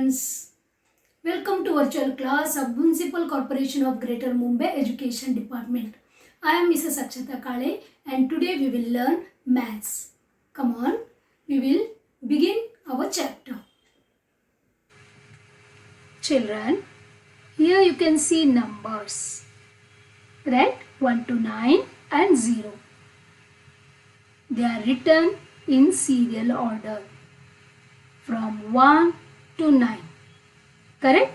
students. Welcome to virtual class of Municipal Corporation of Greater Mumbai Education Department. I am Mrs. Akshata Kale and today we will learn maths. Come on, we will begin our chapter. Children, here you can see numbers, right? 1 to 9 and 0. They are written in serial order from 1 to 9. Correct?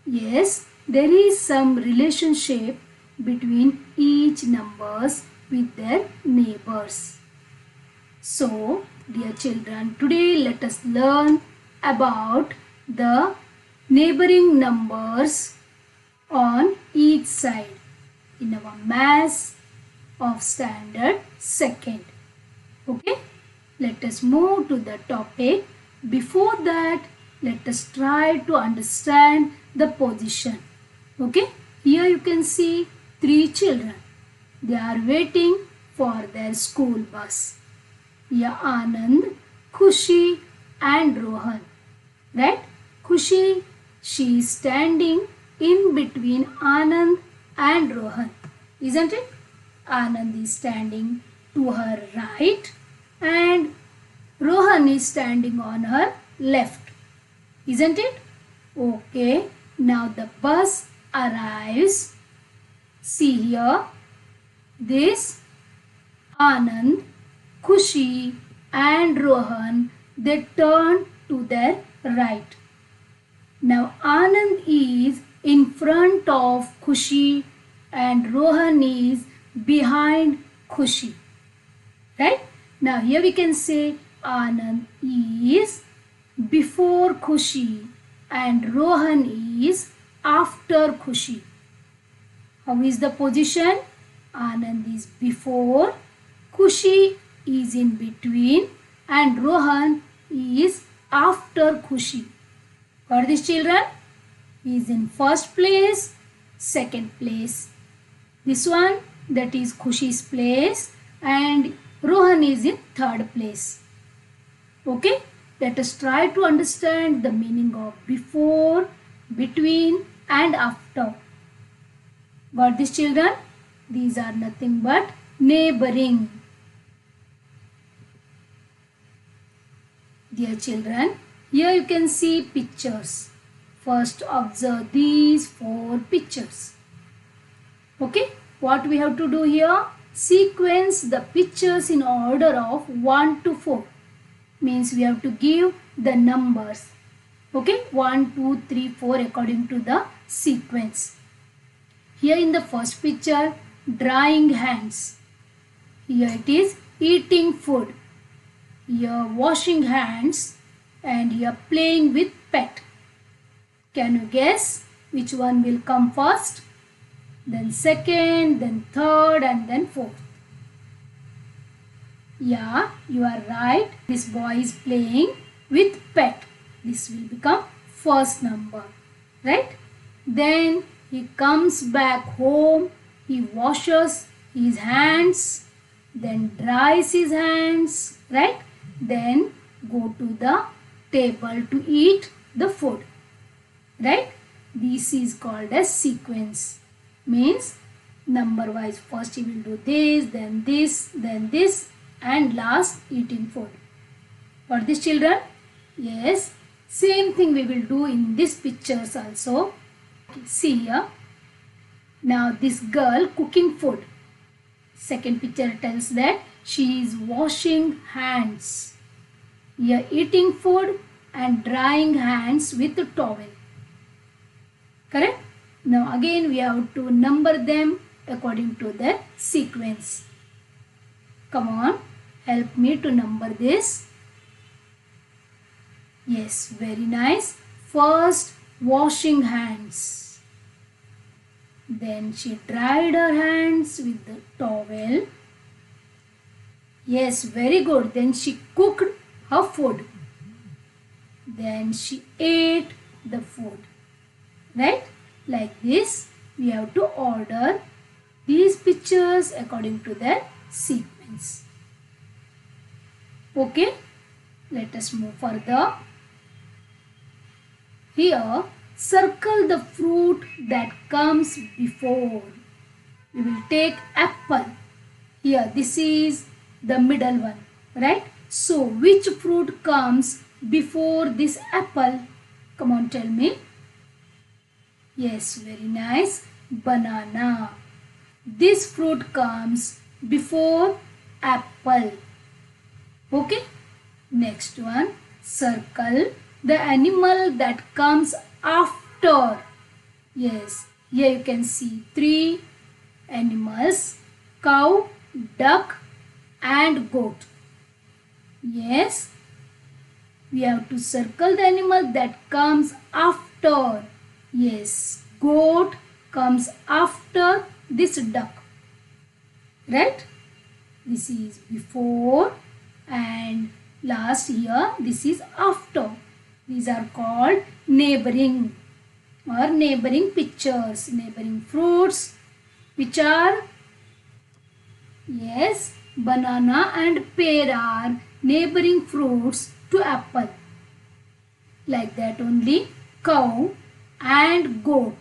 Yes, there is some relationship between each numbers with their neighbors. So, dear children, today let us learn about the neighboring numbers on each side in our maths of standard 2nd. Okay, let us move to the topic. Before that, let us try to understand the position. Okay, here you can see 3 children. They are waiting for their school bus. Here Anand, Khushi and Rohan. Right? Khushi, she is standing in between Anand and Rohan. Isn't it? Anand is standing to her right and Rohan is standing on her left. Isn't it? Okay. Now the bus arrives. See here. This Anand, Khushi and Rohan, they turn to their right. Now Anand is in front of Khushi and Rohan is behind Khushi. Right? Now here we can say Anand is before Khushi and Rohan is after Khushi. How is the position? Anand is before, Khushi is in between and Rohan is after Khushi. Got this, children? He is in first place, second place. This one, that is Khushi's place and Rohan is in third place. Okay? Let us try to understand the meaning of before, between and after. Got this, children? These are nothing but neighboring. Dear children, here you can see pictures. First observe these 4 pictures. Okay? What we have to do here? Sequence the pictures in order of 1 to 4. Means we have to give the numbers. Okay? 1, 2, 3, 4 according to the sequence. Here in the first picture, drying hands. Here it is eating food. Here washing hands and here playing with pet. Can you guess which one will come first? Then second, then third and then fourth. Yeah, you are right. This boy is playing with pet. This will become first number. Right? Then he comes back home. He washes his hands. Then dries his hands. Right? Then go to the table to eat the food. Right? This is called as sequence. Means number wise. First he will do this, then this and last eating food. Got this, children? Yes. Same thing we will do in these pictures also. Okay, see here. Now this girl cooking food. Second picture tells that she is washing hands. Here eating food and drying hands with a towel. Correct? Now again we have to number them according to their sequence. Come on, help me to number this. Yes, very nice. First, washing hands. Then she dried her hands with the towel. Yes, very good. Then she cooked her food. Then she ate the food. Right? Like this, we have to order these pictures according to their sequence. Okay, let us move further. Here, circle the fruit that comes before. We will take apple. Here, this is the middle one, right? So, which fruit comes before this apple? Come on, tell me. Yes, very nice. Banana. This fruit comes before apple. Okay. Next one. Circle the animal that comes after. Yes. Here you can see 3 animals. Cow, duck and goat. Yes. We have to circle the animal that comes after. Yes. Goat comes after this duck. Right? This is before and last here this is after. These are called neighboring or neighboring pictures, neighboring fruits, which are, yes, banana and pear are neighboring fruits to apple. Like that only cow and goat,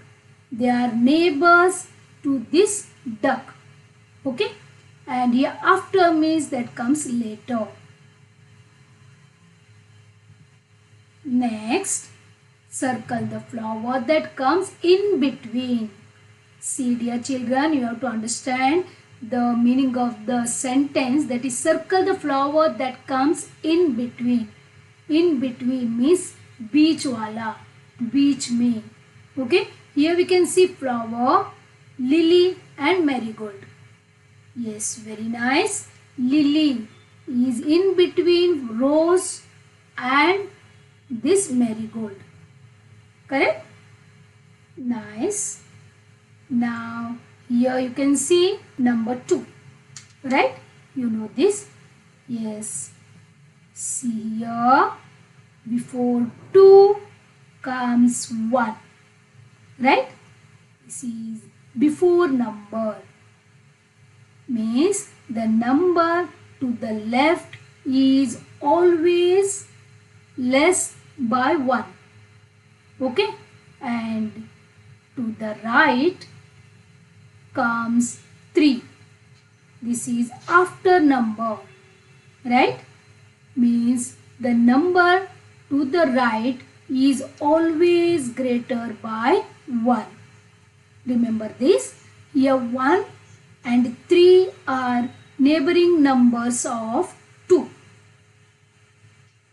they are neighbors to this duck. Okay, and here after means that comes later. Next, circle the flower that comes in between. See, dear children, you have to understand the meaning of the sentence, that is circle the flower that comes in between. In between means beach wala, beach mein. Okay, here we can see flower, lily and marigold. Yes, very nice. Lily is in between rose and this marigold. Correct? Nice. Now here you can see number 2. Right? You know this? Yes. See here. Before 2 comes 1. Right? This is before number. Means the number to the left is always less by 1. Okay, and to the right comes 3. This is after number, right? Means the number to the right is always greater by 1. Remember this. Here 1 and 3 are neighboring numbers of 2.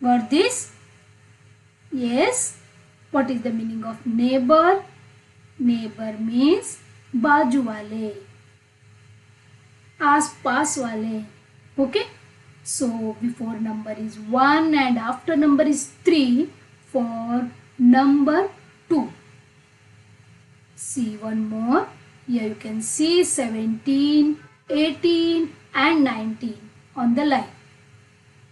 Got this? Yes. What is the meaning of neighbor? Neighbor means बाजू वाले, आस पास वाले. Okay. So before number is 1 and after number is 3 for number 2. See one more. Here you can see 17, 18 and 19 on the line.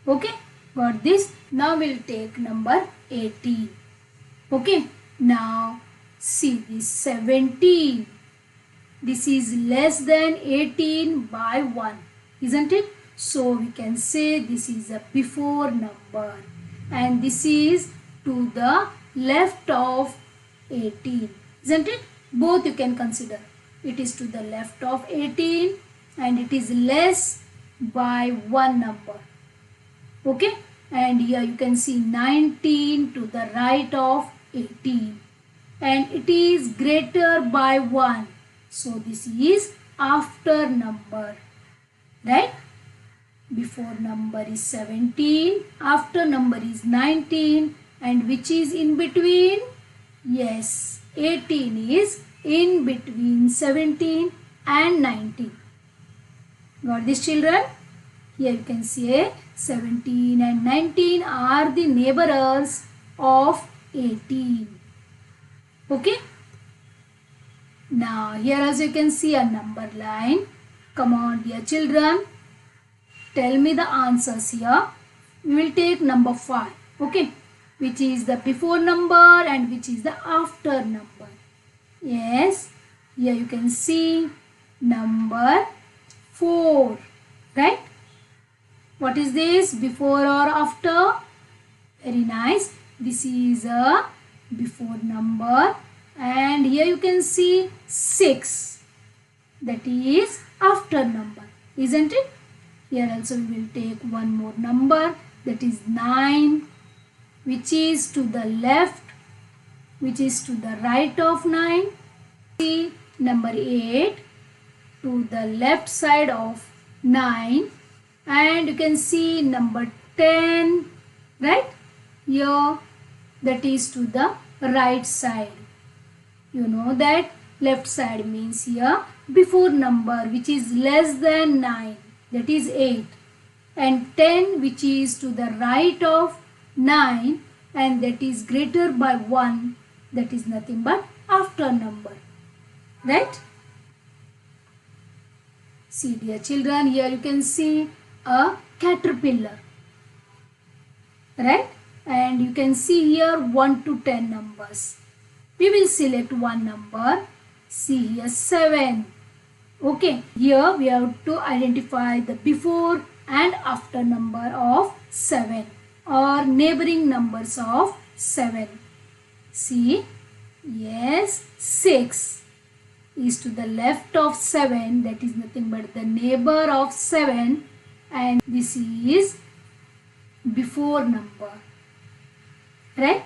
Okay, got this? Now we'll take number 18. Okay, now see this 17. This is less than 18 by 1, isn't it? So we can say this is a before number and this is to the left of 18, isn't it? Both you can consider. It is to the left of 18 and it is less by 1 number. Okay, and here you can see 19 to the right of 18 and it is greater by 1. So this is after number, right? Before number is 17, after number is 19 and which is in between? Yes, 18 is in between 17 and 19. Got this, children? Here you can say 17 and 19 are the neighbors of 18. Okay. Now here also you can see a number line. Come on, dear children. Tell me the answers here. We will take number 5. Okay. Which is the before number and which is the after number. Yes. Here you can see number 4. Right. What is this? Before or after? Very nice. This is a before number, and here you can see 6, that is after number, isn't it? Here also we will take one more number, that is 9, which is to the left, which is to the right of 9. See number 8 to the left side of 9, and you can see number 10, right? Here, that is to the right side. You know that left side means here before number which is less than 9, that is 8, and 10 which is to the right of 9 and that is greater by 1, that is nothing but after number, right? See dear children, here you can see a caterpillar, right? And you can see here 1 to 10 numbers. We will select one number. See here 7. Okay, here we have to identify the before and after number of 7 or neighboring numbers of 7. See, yes, 6 is to the left of 7, that is nothing but the neighbor of 7, and this is before number, right?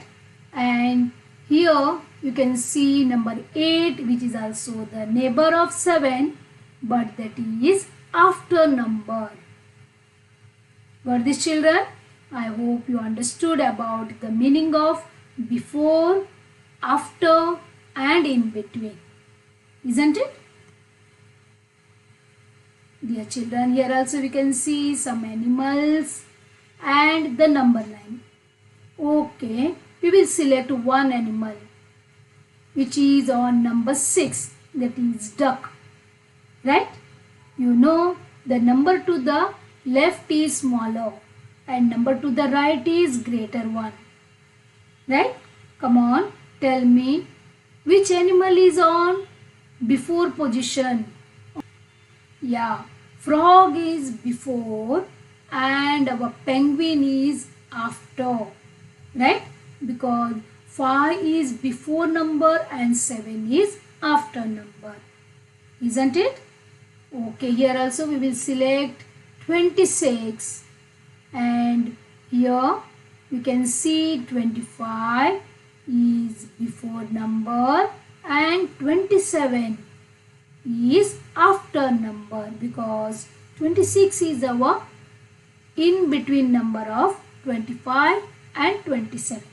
And here you can see number 8, which is also the neighbor of 7, but that is after number. Got this, children? I hope you understood about the meaning of before, after and in between, isn't it? Dear children, here also we can see some animals and the number line. Okay, we will select one animal which is on number 6, that is duck, right? You know the number to the left is smaller and number to the right is greater one, right? Come on, tell me which animal is on before position. Yeah, frog is before and our penguin is after, right? Because 5 is before number and 7 is after number, isn't it? Okay, here also we will select 26, and here you can see 25 is before number and 27 is after number, because 26 is our in between number of 25 and 27,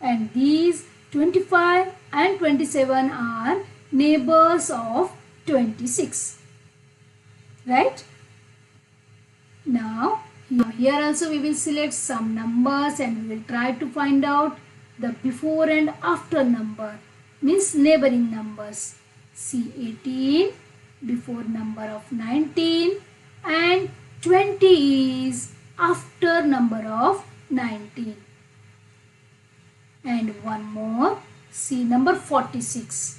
and these 25 and 27 are neighbors of 26, right? Now here also we will select some numbers and we will try to find out the before and after number, means neighboring numbers. See 18 before number of 19 and 20 is after number of 19. And one more, see number 46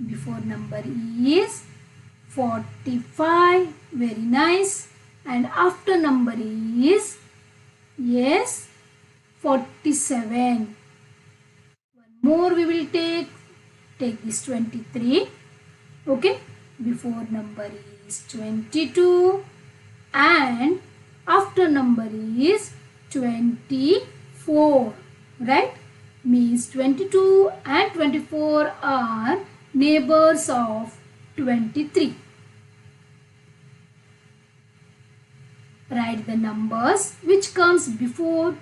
before number is 45, very nice, and after number is, yes, 47. One more we will take this 23, okay, before number is 22 and after number is 24, right? Means 22 and 24 are neighbors of 23. Write the numbers which comes before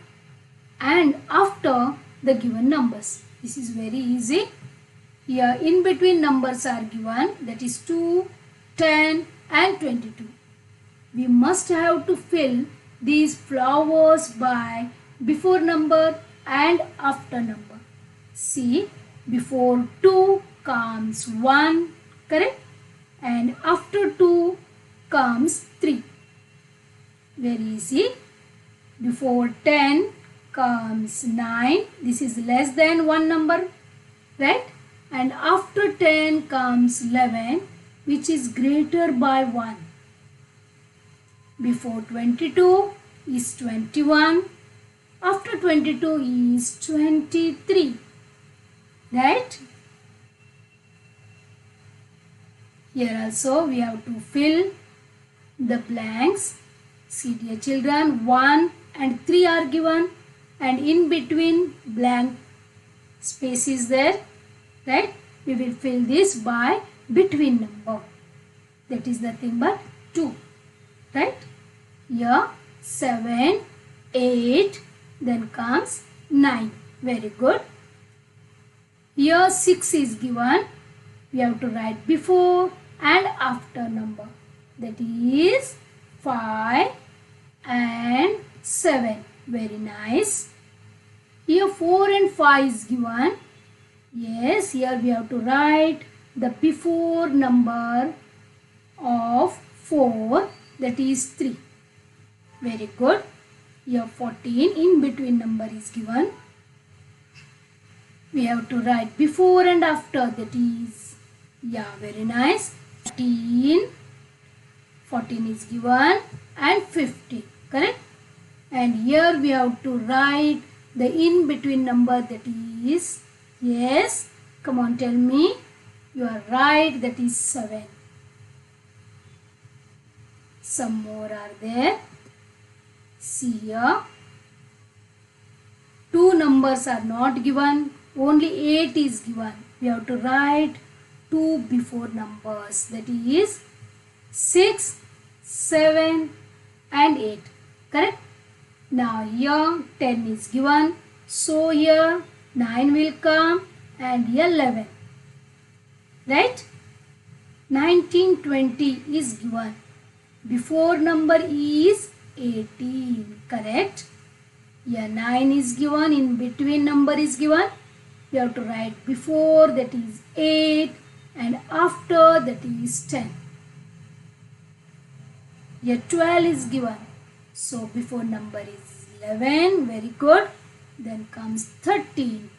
and after the given numbers. This is very easy. Here in between numbers are given, that is 2, 10 and 22. We must have to fill these flowers by before number and after number. See, before 2 comes 1, correct? And after 2 comes 3. Very easy. Before 10 comes 9. This is less than 1 number, right? And after 10 comes 11, which is greater by 1. Before 22 is 21. After 22 is 23. right? Here also we have to fill the blanks. See dear children, 1 and 3 are given and in between blank space is there, right? We will fill this by between number, that is nothing but 2, right? Here 7, 8, then comes 9. Very good. Here 6 is given. We have to write before and after number. That is 5 and 7. Very nice. Here 4 and 5 is given. Yes, here we have to write the before number of 4, that is 3. Very good. Here 14, in between number is given. We have to write before and after, that is, yeah, very nice. 14 is given and 15, correct? And here we have to write the in between number, that is, yes, come on, tell me, you are right, that is 7. Some more are there. See here, 2 numbers are not given, only 8 is given. We have to write 2 before numbers, that is 6, 7 and 8, correct? Now here 10 is given, so here 9 will come and here 11, right? 19, 20 is given, before number is 18, correct? Here 9 is given, in between number is given. We have to write before, that is 8, and after, that is 10. Here 12 is given, so before number is 11, very good. Then comes 13,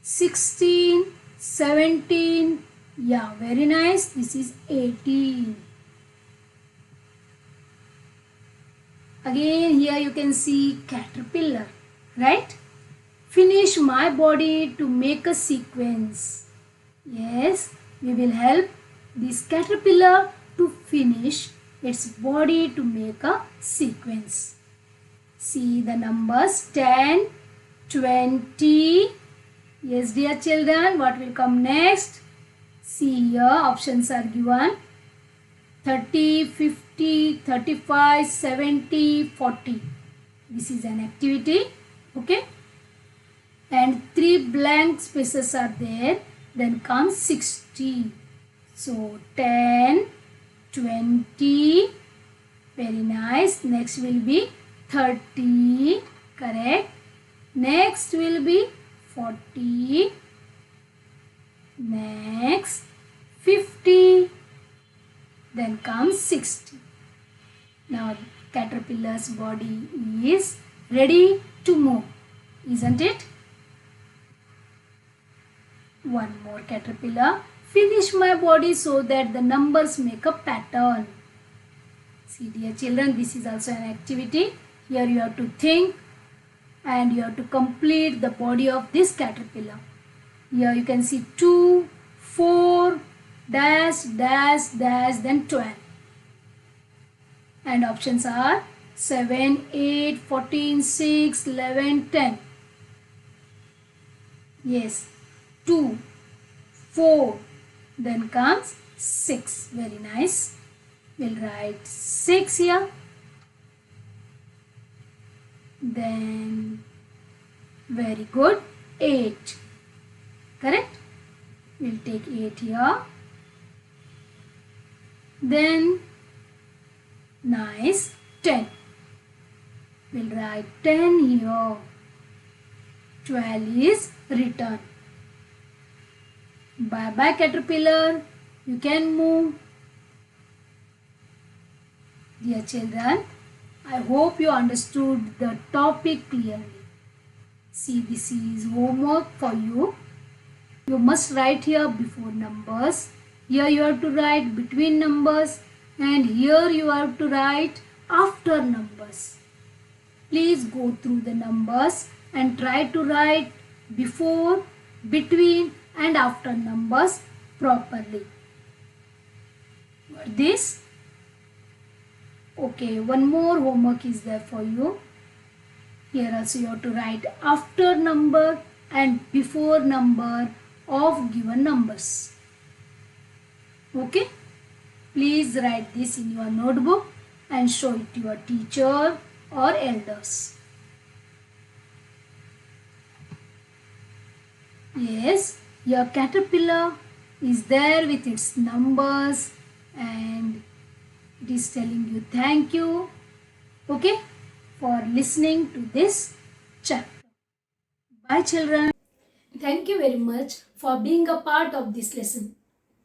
16, 17, yeah, very nice, this is 18. Again here you can see caterpillar, right? Finish my body to make a sequence. Yes, we will help this caterpillar to finish its body to make a sequence. See the numbers 10, 20. Yes, dear children, what will come next? See here, options are given. 30, 50, 35, 70, 40. This is an activity, okay? And 3 blank spaces are there. Then comes 60. So 10, 20, very nice. Next will be 30, correct. Next will be 40. Next 50. Then comes 60. Now caterpillar's body is ready to move, isn't it? One more caterpillar. Finish my body so that the numbers make a pattern. See dear children, this is also an activity. Here you have to think and you have to complete the body of this caterpillar. Here you can see 2, 4, dash, dash, dash, then 12. And options are 7, 8, 14, 6, 11, 10. Yes, 2, 4, then comes 6. Very nice. We'll write 6 here. Then, very good, 8. Correct? We'll take 8 here. Then, nice, 10. We'll write 10 here. 12 is return. Bye bye caterpillar. You can move. Dear children, I hope you understood the topic clearly. See, this is homework for you. You must write here before numbers. Here you have to write between numbers. And here you have to write after numbers. Please go through the numbers and try to write before, between and after numbers properly. Got this? Okay, one more homework is there for you. Here also you have to write after number and before number of given numbers. Okay? Please write this in your notebook and show it to your teacher or elders. Yes, your caterpillar is there with its numbers and it is telling you thank you, okay, for listening to this chapter. Bye children. Thank you very much for being a part of this lesson.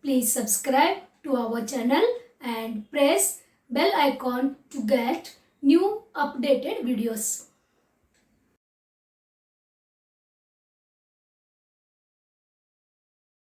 Please subscribe to our channel and press bell icon to get new updated videos.